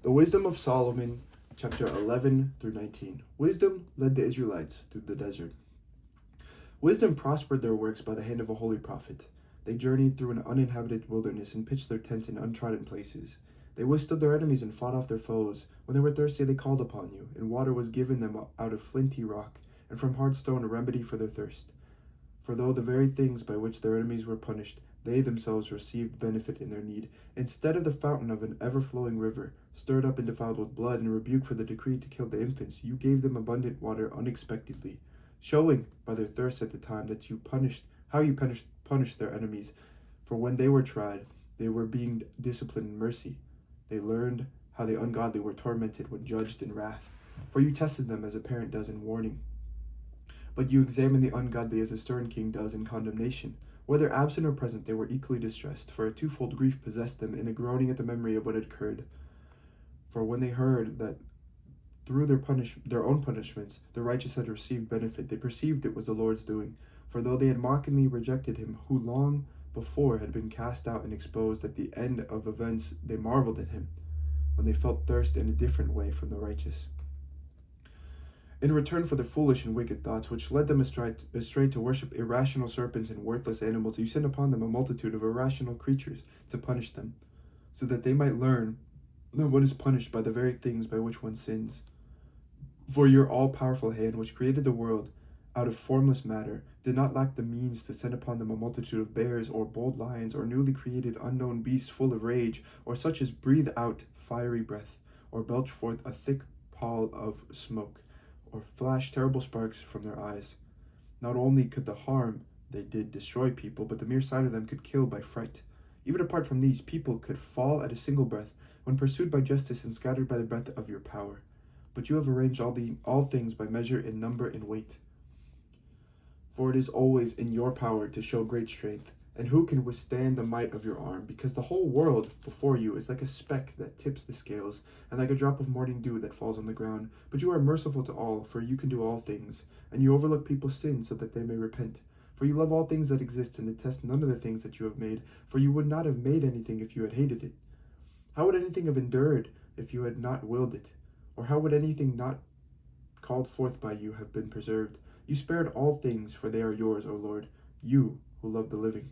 The Wisdom of Solomon, chapter 11 through 19. Wisdom led the Israelites through the desert. Wisdom prospered their works by the hand of a holy prophet. They journeyed through an uninhabited wilderness and pitched their tents in untrodden places. They withstood their enemies and fought off their foes. When they were thirsty, they called upon you, and water was given them out of flinty rock, and from hard stone a remedy for their thirst. For though the very things by which their enemies were punished, they themselves received benefit in their need. Instead of the fountain of an ever-flowing river, stirred up and defiled with blood, and rebuked for the decree to kill the infants, you gave them abundant water unexpectedly, showing by their thirst at the time that you punished their enemies. For when they were tried, they were being disciplined in mercy. They learned how the ungodly were tormented when judged in wrath. For you tested them as a parent does in warning. But you examine the ungodly as a stern king does in condemnation. Whether absent or present, they were equally distressed, for a twofold grief possessed them, in a groaning at the memory of what had occurred. For when they heard that through their own punishments the righteous had received benefit, they perceived it was the Lord's doing. For though they had mockingly rejected him, who long before had been cast out and exposed at the end of events, they marveled at him, when they felt thirst in a different way from the righteous. In return for their foolish and wicked thoughts, which led them astray to worship irrational serpents and worthless animals, you sent upon them a multitude of irrational creatures to punish them, so that they might learn that one is punished by the very things by which one sins. For your all-powerful hand, which created the world out of formless matter, did not lack the means to send upon them a multitude of bears, or bold lions, or newly created unknown beasts full of rage, or such as breathe out fiery breath, or belch forth a thick pall of smoke, or flash terrible sparks from their eyes. Not only could the harm they did destroy people, but the mere sight of them could kill by fright. Even apart from these, people could fall at a single breath, when pursued by justice and scattered by the breath of your power. But you have arranged all things by measure in number and weight. For it is always in your power to show great strength. And who can withstand the might of your arm? Because the whole world before you is like a speck that tips the scales, and like a drop of morning dew that falls on the ground. But you are merciful to all, for you can do all things, and you overlook people's sins so that they may repent. For you love all things that exist, and detest none of the things that you have made, for you would not have made anything if you had hated it. How would anything have endured if you had not willed it? Or how would anything not called forth by you have been preserved? You spared all things, for they are yours, O Lord, you who love the living.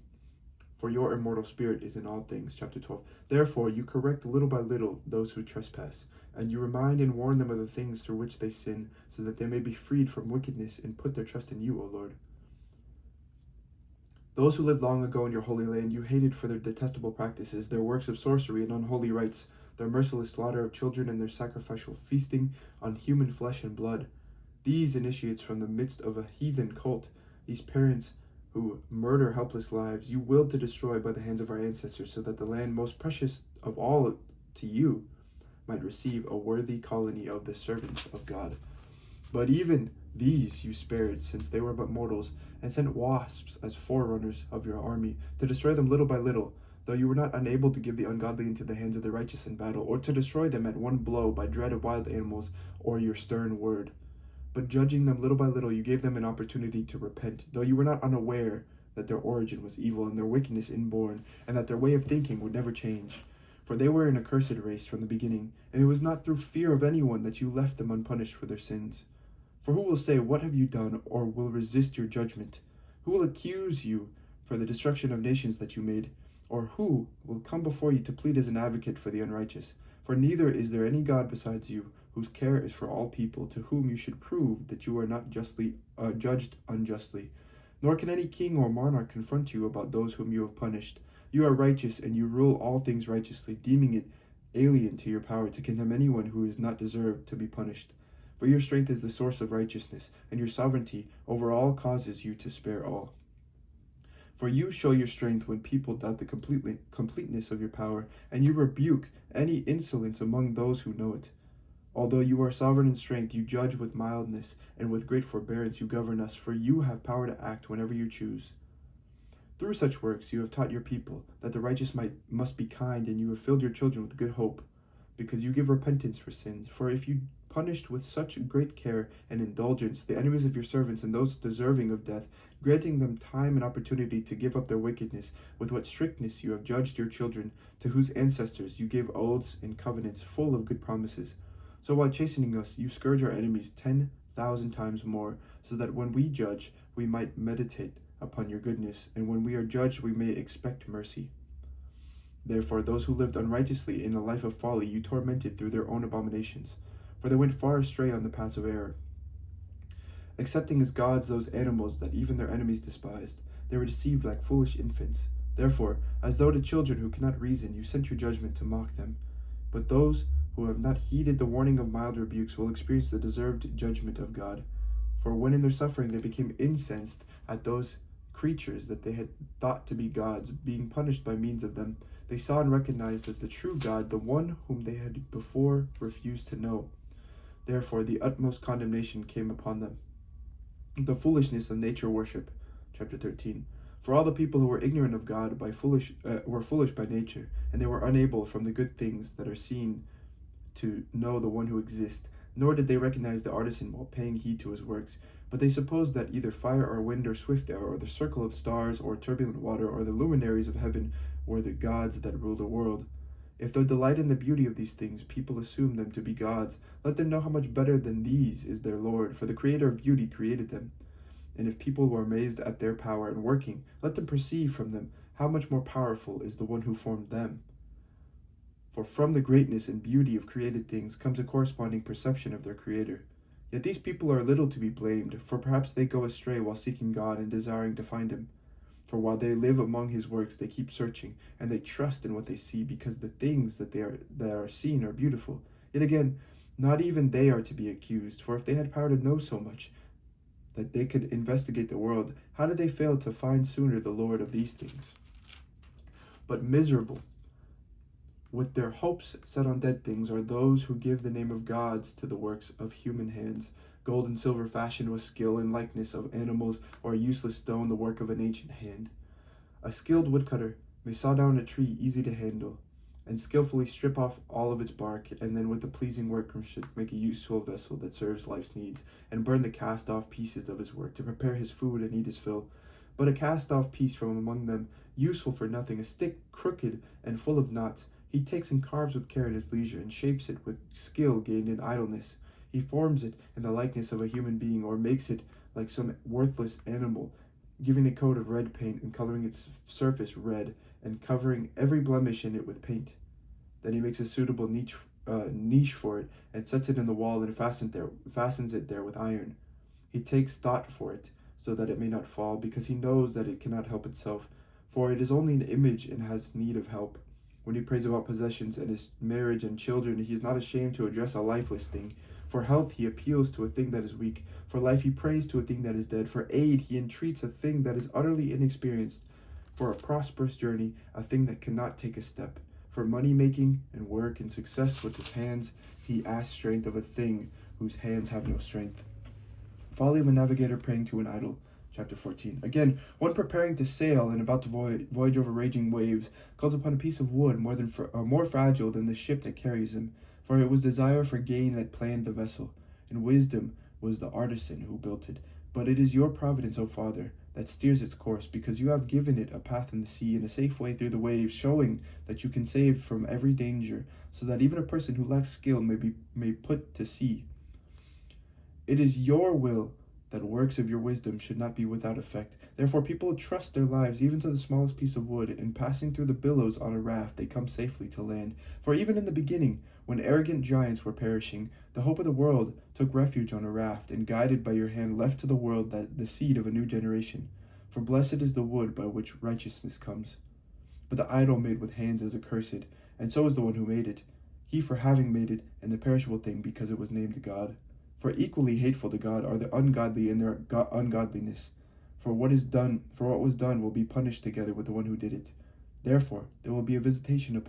For your immortal spirit is in all things. Chapter 12. Therefore you correct little by little those who trespass, and you remind and warn them of the things through which they sin, so that they may be freed from wickedness and put their trust in you, O Lord. Those who lived long ago in your holy land you hated for their detestable practices, their works of sorcery and unholy rites, their merciless slaughter of children and their sacrificial feasting on human flesh and blood. These initiates from the midst of a heathen cult, these parents who murder helpless lives, you willed to destroy by the hands of our ancestors, so that the land most precious of all to you might receive a worthy colony of the servants of God. But even these you spared, since they were but mortals, and sent wasps as forerunners of your army, to destroy them little by little, though you were not unable to give the ungodly into the hands of the righteous in battle, or to destroy them at one blow by dread of wild animals or your stern word. But judging them little by little, you gave them an opportunity to repent, though you were not unaware that their origin was evil and their wickedness inborn, and that their way of thinking would never change. For they were an accursed race from the beginning, and it was not through fear of anyone that you left them unpunished for their sins. For who will say, what have you done, or will resist your judgment? Who will accuse you for the destruction of nations that you made? Or who will come before you to plead as an advocate for the unrighteous? For neither is there any God besides you, whose care is for all people, to whom you should prove that you are not judged unjustly. Nor can any king or monarch confront you about those whom you have punished. You are righteous, and you rule all things righteously, deeming it alien to your power to condemn anyone who is not deserved to be punished. For your strength is the source of righteousness, and your sovereignty over all causes you to spare all. For you show your strength when people doubt the completeness of your power, and you rebuke any insolence among those who know it. Although you are sovereign in strength, you judge with mildness, and with great forbearance you govern us, for you have power to act whenever you choose. Through such works you have taught your people that the righteous must be kind, and you have filled your children with good hope. because you give repentance for sins. For if you punished with such great care and indulgence the enemies of your servants and those deserving of death, granting them time and opportunity to give up their wickedness, with what strictness you have judged your children, to whose ancestors you gave oaths and covenants full of good promises. So while chastening us, you scourge our enemies 10,000 times more, so that when we judge, we might meditate upon your goodness, and when we are judged, we may expect mercy. Therefore, those who lived unrighteously in a life of folly, you tormented through their own abominations, for they went far astray on the paths of error. Accepting as gods those animals that even their enemies despised, they were deceived like foolish infants. Therefore, as though to children who cannot reason, you sent your judgment to mock them. But those who have not heeded the warning of mild rebukes will experience the deserved judgment of God. For when in their suffering they became incensed at those creatures that they had thought to be gods, being punished by means of them, they saw and recognized as the true God the one whom they had before refused to know. Therefore, the utmost condemnation came upon them. The foolishness of nature worship, chapter 13. For all the people who were ignorant of God were foolish by nature, and they were unable from the good things that are seen to know the one who exists, nor did they recognize the artisan while paying heed to his works. But they supposed that either fire or wind or swift air or the circle of stars or turbulent water or the luminaries of heaven were the gods that rule the world. If they delight in the beauty of these things, people assume them to be gods. Let them know how much better than these is their Lord, for the Creator of beauty created them. And if people were amazed at their power and working, let them perceive from them how much more powerful is the one who formed them. For from the greatness and beauty of created things comes a corresponding perception of their Creator. Yet these people are little to be blamed, for perhaps they go astray while seeking God and desiring to find Him. For while they live among His works, they keep searching, and they trust in what they see, because the things that are seen are beautiful. Yet again, not even they are to be accused, for if they had power to know so much that they could investigate the world, how did they fail to find sooner the Lord of these things? But miserable, with their hopes set on dead things, are those who give the name of gods to the works of human hands, gold and silver fashioned with skill and likeness of animals, or a useless stone, the work of an ancient hand. A skilled woodcutter may saw down a tree easy to handle, and skillfully strip off all of its bark, and then with a pleasing workmanship make a useful vessel that serves life's needs, and burn the cast-off pieces of his work to prepare his food and eat his fill. But a cast-off piece from among them, useful for nothing, a stick crooked and full of knots, he takes and carves with care at his leisure, and shapes it with skill gained in idleness. He forms it in the likeness of a human being, or makes it like some worthless animal, giving a coat of red paint and coloring its surface red, and covering every blemish in it with paint. Then he makes a suitable niche for it, and sets it in the wall, and fastens it there with iron. He takes thought for it, so that it may not fall, because he knows that it cannot help itself, for it is only an image and has need of help. When he prays about possessions and his marriage and children, he is not ashamed to address a lifeless thing. For health he appeals to a thing that is weak. For life he prays to a thing that is dead. For aid he entreats a thing that is utterly inexperienced. For a prosperous journey, a thing that cannot take a step. For money-making and work and success with his hands, he asks strength of a thing whose hands have no strength. Folly of a navigator praying to an idol. Chapter 14. Again, one preparing to sail and about to voyage over raging waves calls upon a piece of wood more fragile than the ship that carries him. For it was desire for gain that planned the vessel, and wisdom was the artisan who built it. But it is your providence, O Father, that steers its course, because you have given it a path in the sea and a safe way through the waves, showing that you can save from every danger, so that even a person who lacks skill may put to sea. It is your will that works of your wisdom should not be without effect. Therefore people trust their lives even to the smallest piece of wood, and passing through the billows on a raft, they come safely to land. For even in the beginning, when arrogant giants were perishing, the hope of the world took refuge on a raft, and guided by your hand left to the world the seed of a new generation. For blessed is the wood by which righteousness comes. But the idol made with hands is accursed, and so is the one who made it, he for having made it, and the perishable thing because it was named God. For equally hateful to God are the ungodly in their ungodliness. For what was done will be punished together with the one who did it. Therefore there will be a visitation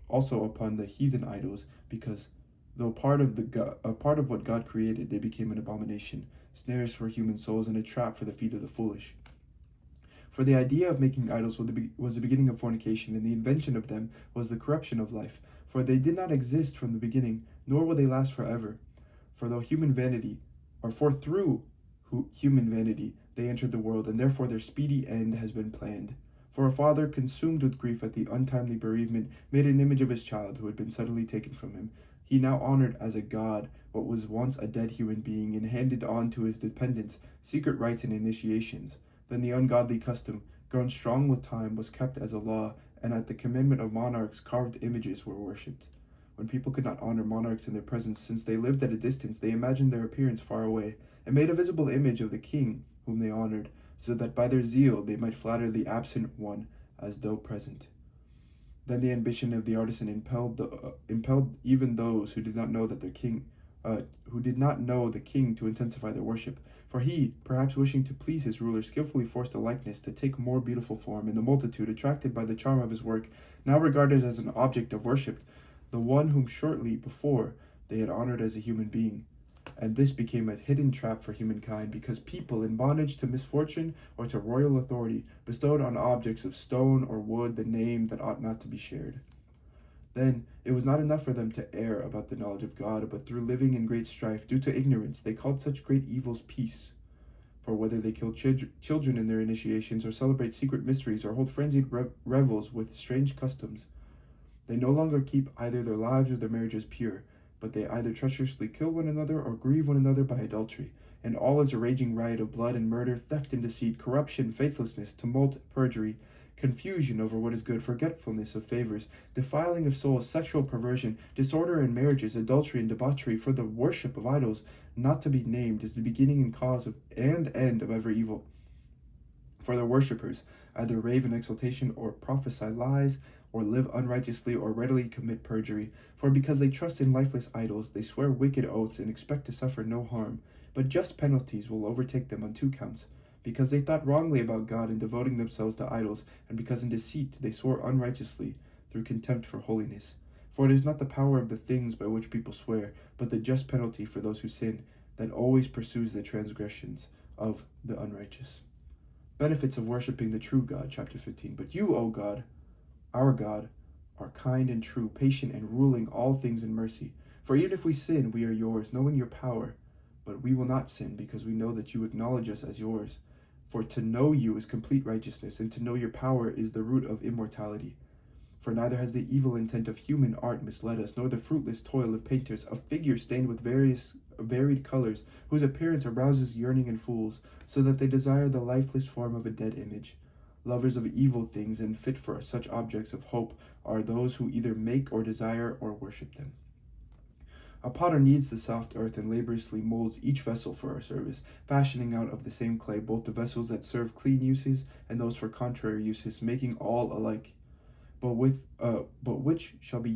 also upon the heathen idols, because though a part of what God created, they became an abomination, snares for human souls, and a trap for the feet of the foolish. For the idea of making idols was the beginning of fornication, and the invention of them was the corruption of life. for they did not exist from the beginning, nor will they last forever. For though human vanity, or for through human vanity, they entered the world, and therefore their speedy end has been planned. For a father, consumed with grief at the untimely bereavement, made an image of his child who had been suddenly taken from him. He now honored as a god what was once a dead human being, and handed on to his dependents secret rites and initiations. Then the ungodly custom, grown strong with time, was kept as a law, and at the commandment of monarchs carved images were worshipped. When people could not honor monarchs in their presence, since they lived at a distance, they imagined their appearance far away, and made a visible image of the king whom they honored, so that by their zeal they might flatter the absent one as though present. Then the ambition of the artisan impelled even those who did not know the king to intensify their worship. For he, perhaps wishing to please his ruler, skillfully forced a likeness to take more beautiful form, and the multitude, attracted by the charm of his work, now regarded as an object of worship the one whom shortly before they had honored as a human being. And this became a hidden trap for humankind, because people, in bondage to misfortune or to royal authority, bestowed on objects of stone or wood the name that ought not to be shared. Then it was not enough for them to err about the knowledge of God, but through living in great strife, due to ignorance, they called such great evils peace. For whether they kill children in their initiations, or celebrate secret mysteries, or hold frenzied revels with strange customs, they no longer keep either their lives or their marriages pure, but they either treacherously kill one another or grieve one another by adultery. And all is a raging riot of blood and murder, theft and deceit, corruption, faithlessness, tumult, perjury, confusion over what is good, forgetfulness of favors, defiling of souls, sexual perversion, disorder in marriages, adultery and debauchery. For the worship of idols, not to be named, is the beginning and cause of and end of every evil. For their worshippers either rave in exultation, or prophesy lies, or live unrighteously, or readily commit perjury. For because they trust in lifeless idols, they swear wicked oaths and expect to suffer no harm. But just penalties will overtake them on 2 counts: because they thought wrongly about God in devoting themselves to idols, and because in deceit they swore unrighteously through contempt for holiness. For it is not the power of the things by which people swear, but the just penalty for those who sin, that always pursues the transgressions of the unrighteous. Benefits of worshiping the true God, chapter 15. But you, O God, our God, are kind and true, patient and ruling all things in mercy. For even if we sin, we are yours, knowing your power. But we will not sin, because we know that you acknowledge us as yours. For to know you is complete righteousness, and to know your power is the root of immortality. For neither has the evil intent of human art misled us, nor the fruitless toil of painters, of figures stained with varied colors, whose appearance arouses yearning in fools, so that they desire the lifeless form of a dead image. Lovers of evil things and fit for such objects of hope are those who either make or desire or worship them. A potter kneads the soft earth and laboriously molds each vessel for our service, fashioning out of the same clay both the vessels that serve clean uses and those for contrary uses, making all alike. But which shall be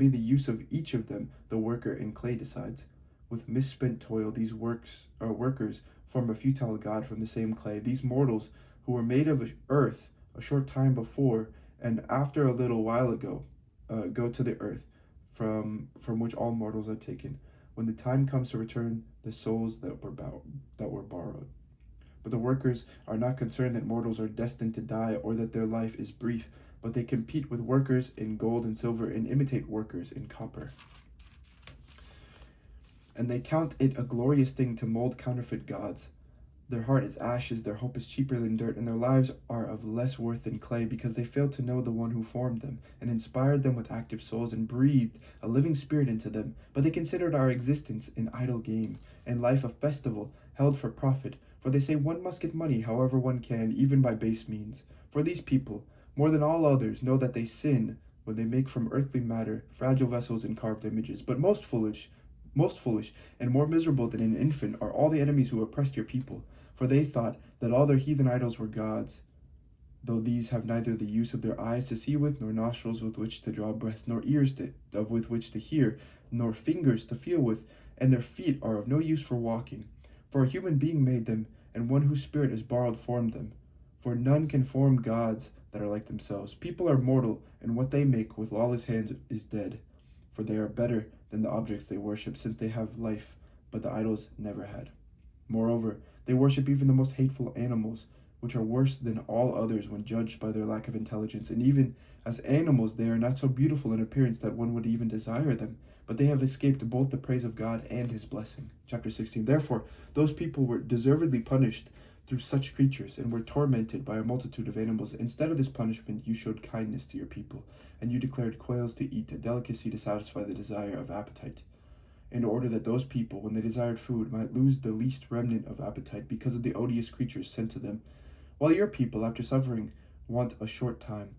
the use of each of them, the worker in clay decides. With misspent toil, these workers form a futile god from the same clay. These mortals, who were made of earth a short time before, and after a little while ago, go to the earth, from which all mortals are taken, when the time comes to return the souls that were borrowed. But the workers are not concerned that mortals are destined to die, or that their life is brief, but they compete with workers in gold and silver, and imitate workers in copper. And they count it a glorious thing to mold counterfeit gods. Their heart is ashes, their hope is cheaper than dirt, and their lives are of less worth than clay, because they fail to know the one who formed them, and inspired them with active souls, and breathed a living spirit into them. But they considered our existence an idle game, and life a festival held for profit. For they say one must get money however one can, even by base means. For these people, more than all others, know that they sin when they make from earthly matter fragile vessels and carved images. But most foolish, and more miserable than an infant are all the enemies who oppressed your people. For they thought that all their heathen idols were gods, though these have neither the use of their eyes to see with, nor nostrils with which to draw breath, nor ears with which to hear, nor fingers to feel with, and their feet are of no use for walking. For a human being made them, and one whose spirit is borrowed formed them. For none can form gods that are like themselves. People are mortal, and what they make with lawless hands is dead. For they are better than the objects they worship, since they have life, but the idols never had. Moreover, they worship even the most hateful animals, which are worse than all others when judged by their lack of intelligence. And even as animals, they are not so beautiful in appearance that one would even desire them, but they have escaped both the praise of God and his blessing. Chapter 16. Therefore, those people were deservedly punished through such creatures and were tormented by a multitude of animals. Instead of this punishment, you showed kindness to your people, and you declared quails to eat, a delicacy to satisfy the desire of appetite, in order that those people, when they desired food, might lose the least remnant of appetite because of the odious creatures sent to them, while your people, after suffering want a short time,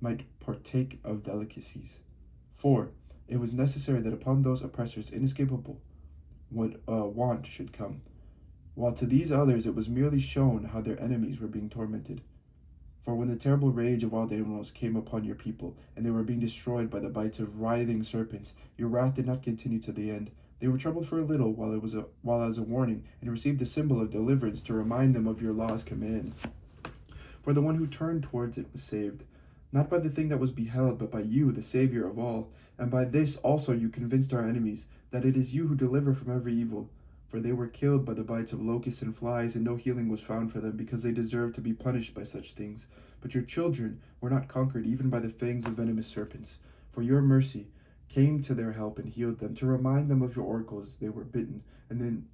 might partake of delicacies. For it was necessary that upon those oppressors inescapable want should come, while to these others it was merely shown how their enemies were being tormented. For when the terrible rage of wild animals came upon your people, and they were being destroyed by the bites of writhing serpents, your wrath did not continue to the end. They were troubled for a little while as a warning, and received a symbol of deliverance to remind them of your law's command. For the one who turned towards it was saved, not by the thing that was beheld, but by you, the Savior of all. And by this also you convinced our enemies, that it is you who deliver from every evil. For they were killed by the bites of locusts and flies, and no healing was found for them, because they deserved to be punished by such things. But your children were not conquered even by the fangs of venomous serpents. For your mercy came to their help and healed them, to remind them of your oracles. They were bitten, and then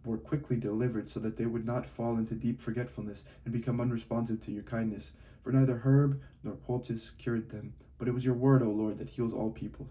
were quickly delivered, so that they would not fall into deep forgetfulness and become unresponsive to your kindness. For neither herb nor poultice cured them, but it was your word, O Lord, that heals all people.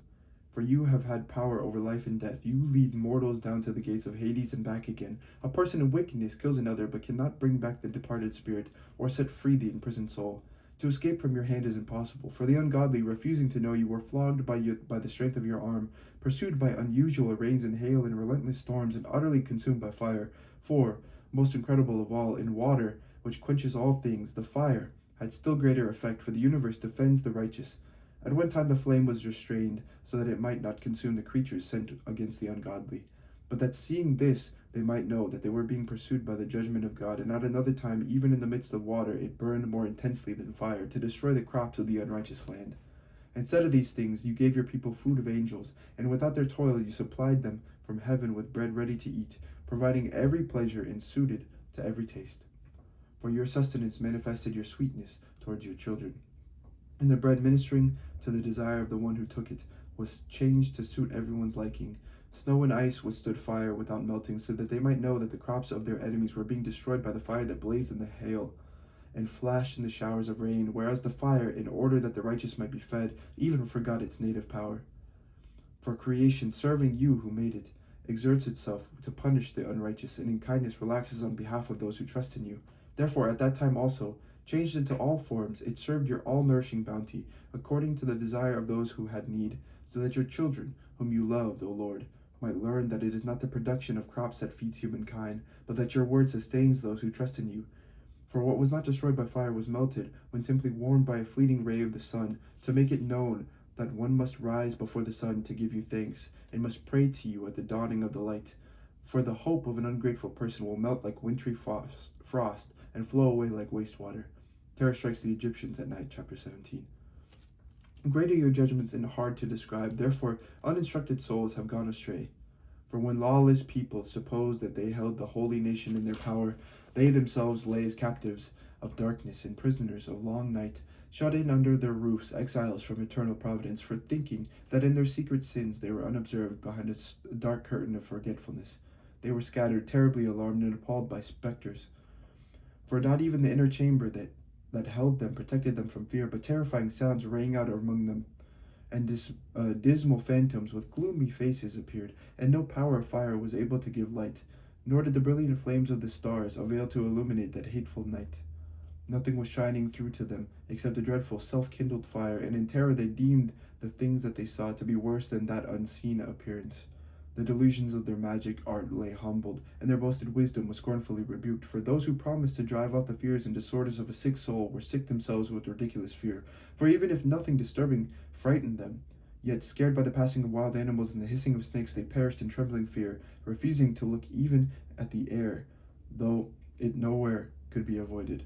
For you have had power over life and death. You lead mortals down to the gates of Hades and back again. A person in wickedness kills another, but cannot bring back the departed spirit, or set free the imprisoned soul. To escape from your hand is impossible. For the ungodly, refusing to know you, were flogged by the strength of your arm, pursued by unusual rains and hail and relentless storms, and utterly consumed by fire. For, most incredible of all, in water, which quenches all things, the fire had still greater effect, for the universe defends the righteous. At one time the flame was restrained, so that it might not consume the creatures sent against the ungodly, but that seeing this they might know that they were being pursued by the judgment of God. And at another time, even in the midst of water, it burned more intensely than fire, to destroy the crops of the unrighteous land. Instead of these things, you gave your people food of angels, and without their toil you supplied them from heaven with bread ready to eat, providing every pleasure and suited to every taste. For your sustenance manifested your sweetness towards your children. And the bread, ministering to the desire of the one who took it, was changed to suit everyone's liking. Snow and ice withstood fire without melting, so that they might know that the crops of their enemies were being destroyed by the fire that blazed in the hail and flashed in the showers of rain, whereas the fire, in order that the righteous might be fed, even forgot its native power. For creation, serving you who made it, exerts itself to punish the unrighteous, and in kindness relaxes on behalf of those who trust in you. Therefore, at that time also, changed into all forms, it served your all-nourishing bounty, according to the desire of those who had need, so that your children, whom you loved, O Lord, might learn that it is not the production of crops that feeds humankind, but that your word sustains those who trust in you. For what was not destroyed by fire was melted, when simply warmed by a fleeting ray of the sun, to make it known that one must rise before the sun to give you thanks, and must pray to you at the dawning of the light. For the hope of an ungrateful person will melt like wintry frost and flow away like wastewater. Terror strikes the Egyptians at night, chapter 17. Great are your judgments and hard to describe, therefore uninstructed souls have gone astray. For when lawless people supposed that they held the holy nation in their power, they themselves lay as captives of darkness and prisoners of long night, shut in under their roofs, exiles from eternal providence, for thinking that in their secret sins they were unobserved behind a dark curtain of forgetfulness. They were scattered, terribly alarmed and appalled by specters. For not even the inner chamber that held them protected them from fear, but terrifying sounds rang out among them, and dismal phantoms with gloomy faces appeared, and no power of fire was able to give light, nor did the brilliant flames of the stars avail to illuminate that hateful night. Nothing was shining through to them except a dreadful self-kindled fire, and in terror they deemed the things that they saw to be worse than that unseen appearance. The delusions of their magic art lay humbled, and their boasted wisdom was scornfully rebuked. For those who promised to drive off the fears and disorders of a sick soul were sick themselves with ridiculous fear. For even if nothing disturbing frightened them, yet scared by the passing of wild animals and the hissing of snakes, they perished in trembling fear, refusing to look even at the air, though it nowhere could be avoided.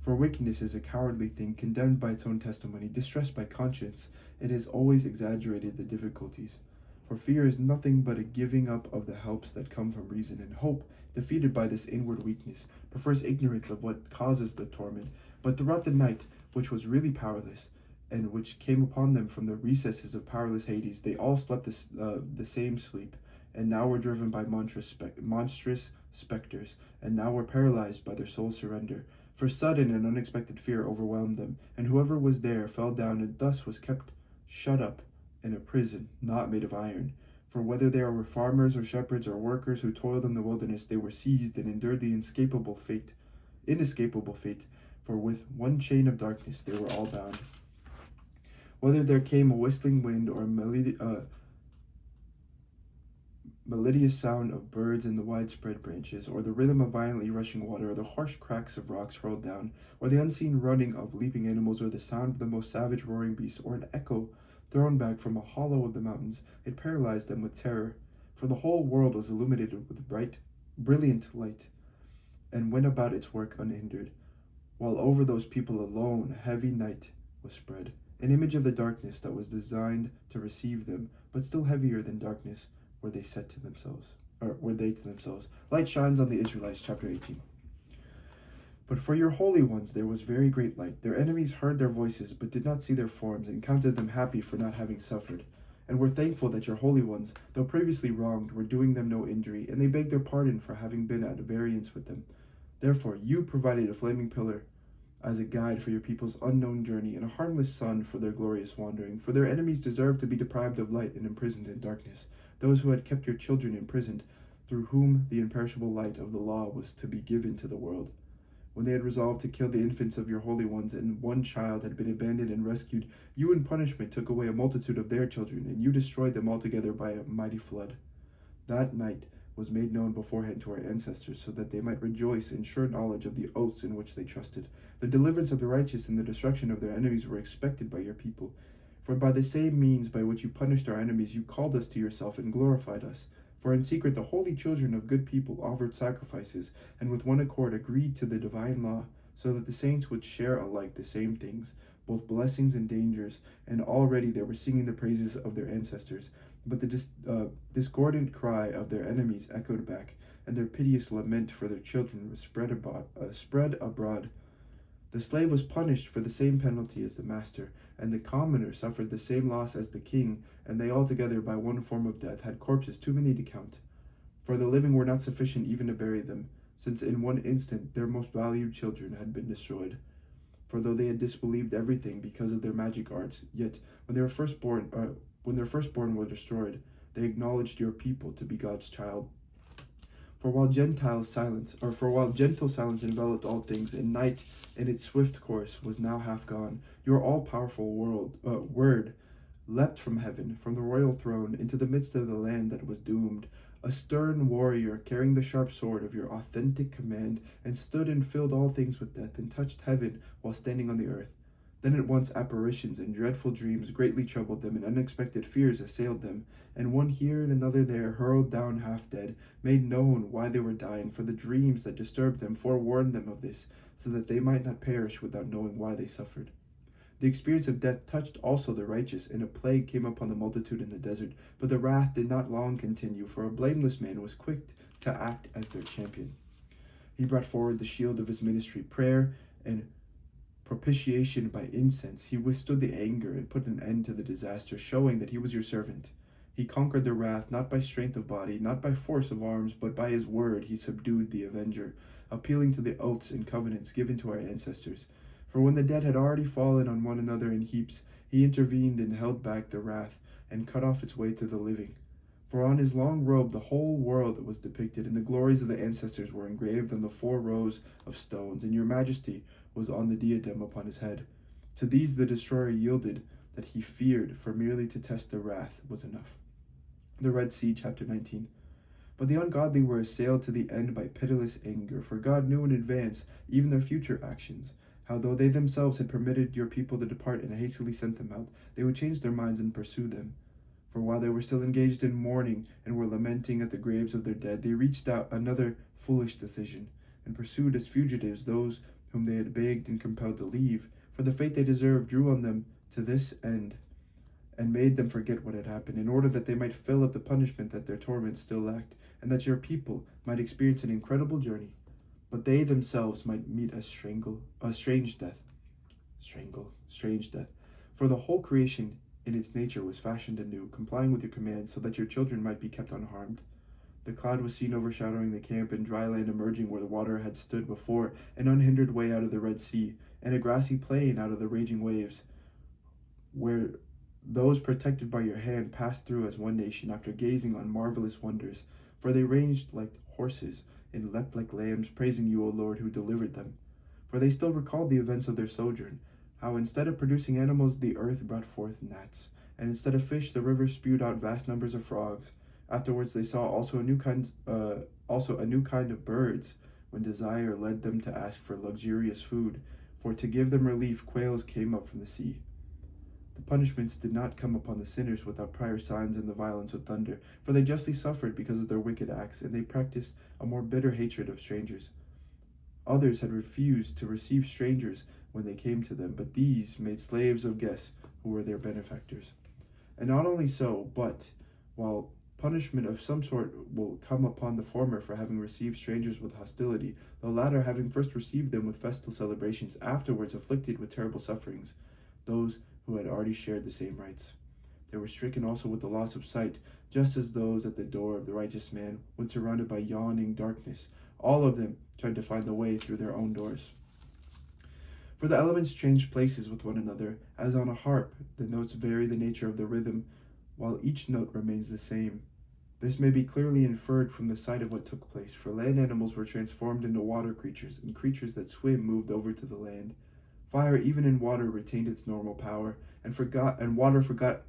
For wickedness is a cowardly thing, condemned by its own testimony, distressed by conscience. It has always exaggerated the difficulties. For fear is nothing but a giving up of the helps that come from reason, and hope, defeated by this inward weakness, prefers ignorance of what causes the torment. But throughout the night, which was really powerless, and which came upon them from the recesses of powerless Hades, they all slept the same sleep, and now were driven by monstrous specters, and now were paralyzed by their soul surrender. For sudden and unexpected fear overwhelmed them, and whoever was there fell down, and thus was kept shut up in a prison not made of iron. For whether they were farmers or shepherds or workers who toiled in the wilderness, they were seized and endured the inescapable fate, for with one chain of darkness they were all bound. Whether there came a whistling wind or a melodious sound of birds in the widespread branches, or the rhythm of violently rushing water, or the harsh cracks of rocks hurled down, or the unseen running of leaping animals, or the sound of the most savage roaring beasts, or an echo thrown back from a hollow of the mountains, it paralyzed them with terror. For the whole world was illuminated with brilliant light, and went about its work unhindered, while over those people alone a heavy night was spread, an image of the darkness that was designed to receive them, but still heavier than darkness were they to themselves. Light shines on the Israelites, chapter 18. But for your holy ones there was very great light. Their enemies heard their voices, but did not see their forms, and counted them happy for not having suffered, and were thankful that your holy ones, though previously wronged, were doing them no injury, and they begged their pardon for having been at variance with them. Therefore you provided a flaming pillar as a guide for your people's unknown journey, and a harmless sun for their glorious wandering. For their enemies deserved to be deprived of light and imprisoned in darkness, those who had kept your children imprisoned, through whom the imperishable light of the law was to be given to the world. When they had resolved to kill the infants of your holy ones, and one child had been abandoned and rescued, you in punishment took away a multitude of their children, and you destroyed them altogether by a mighty flood. That night was made known beforehand to our ancestors, so that they might rejoice in sure knowledge of the oaths in which they trusted. The deliverance of the righteous and the destruction of their enemies were expected by your people. For by the same means by which you punished our enemies, you called us to yourself and glorified us. For in secret the holy children of good people offered sacrifices, and with one accord agreed to the divine law, so that the saints would share alike the same things, both blessings and dangers, and already they were singing the praises of their ancestors. But the discordant cry of their enemies echoed back, and their piteous lament for their children was spread abroad. The slave was punished for the same penalty as the master, and the commoner suffered the same loss as the king, and they altogether, by one form of death, had corpses too many to count. For the living were not sufficient even to bury them, since in one instant their most valued children had been destroyed. For though they had disbelieved everything because of their magic arts, yet when their firstborn were destroyed, they acknowledged your people to be God's child. For while gentle silence enveloped all things, and night in its swift course was now half gone, your all-powerful word leapt from heaven, from the royal throne, into the midst of the land that was doomed, a stern warrior carrying the sharp sword of your authentic command, and stood and filled all things with death, and touched heaven while standing on the earth. Then at once apparitions and dreadful dreams greatly troubled them, and unexpected fears assailed them, and one here and another there, hurled down half dead, made known why they were dying, for the dreams that disturbed them forewarned them of this, so that they might not perish without knowing why they suffered. The experience of death touched also the righteous, and a plague came upon the multitude in the desert, but the wrath did not long continue, for a blameless man was quick to act as their champion. He brought forward the shield of his ministry, prayer and propitiation by incense. He withstood the anger and put an end to the disaster, showing that he was your servant. He conquered their wrath, not by strength of body, not by force of arms, but by his word he subdued the avenger, appealing to the oaths and covenants given to our ancestors. For when the dead had already fallen on one another in heaps, he intervened and held back the wrath, and cut off its way to the living. For on his long robe the whole world was depicted, and the glories of the ancestors were engraved on the 4 rows of stones, and your majesty was on the diadem upon his head. To these the destroyer yielded that he feared, for merely to test the wrath was enough. The Red Sea, chapter 19. But the ungodly were assailed to the end by pitiless anger, for God knew in advance even their future actions, how though they themselves had permitted your people to depart and hastily sent them out, they would change their minds and pursue them. For while they were still engaged in mourning and were lamenting at the graves of their dead, they reached out another foolish decision, and pursued as fugitives those whom they had begged and compelled to leave. For the fate they deserved drew on them to this end, and made them forget what had happened, in order that they might fill up the punishment that their torments still lacked, and that your people might experience an incredible journey. but they themselves might meet a strange death. Strange death. For the whole creation in its nature was fashioned anew, complying with your commands, so that your children might be kept unharmed. The cloud was seen overshadowing the camp, and dry land emerging where the water had stood before, an unhindered way out of the Red Sea, and a grassy plain out of the raging waves, where those protected by your hand passed through as one nation after gazing on marvelous wonders. For they ranged like horses and leapt like lambs, praising you, O Lord, who delivered them. For they still recalled the events of their sojourn, how instead of producing animals, the earth brought forth gnats, and instead of fish, the river spewed out vast numbers of frogs. Afterwards, they saw also a new kind of birds, when desire led them to ask for luxurious food. For to give them relief, quails came up from the sea. The punishments did not come upon the sinners without prior signs and the violence of thunder, for they justly suffered because of their wicked acts, and they practiced a more bitter hatred of strangers. Others had refused to receive strangers when they came to them, but these made slaves of guests who were their benefactors. And not only so, but while punishment of some sort will come upon the former for having received strangers with hostility, the latter having first received them with festal celebrations, afterwards afflicted with terrible sufferings, those who had already shared the same rights. They were stricken also with the loss of sight, just as those at the door of the righteous man, when surrounded by yawning darkness. All of them tried to find the way through their own doors. For the elements change places with one another, as on a harp the notes vary the nature of the rhythm, while each note remains the same. This may be clearly inferred from the sight of what took place, for land animals were transformed into water creatures, and creatures that swim moved over to the land. Fire, even in water, retained its normal power, and water forgot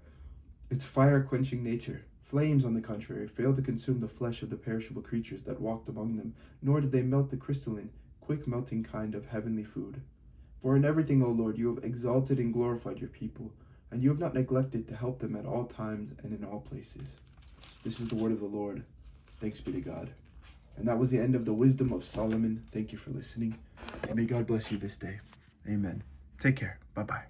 its fire-quenching nature. Flames, on the contrary, failed to consume the flesh of the perishable creatures that walked among them, nor did they melt the crystalline, quick-melting kind of heavenly food. For in everything, O Lord, you have exalted and glorified your people, and you have not neglected to help them at all times and in all places. This is the word of the Lord. Thanks be to God. And that was the end of the Wisdom of Solomon. Thank you for listening, and may God bless you this day. Amen. Take care. Bye-bye.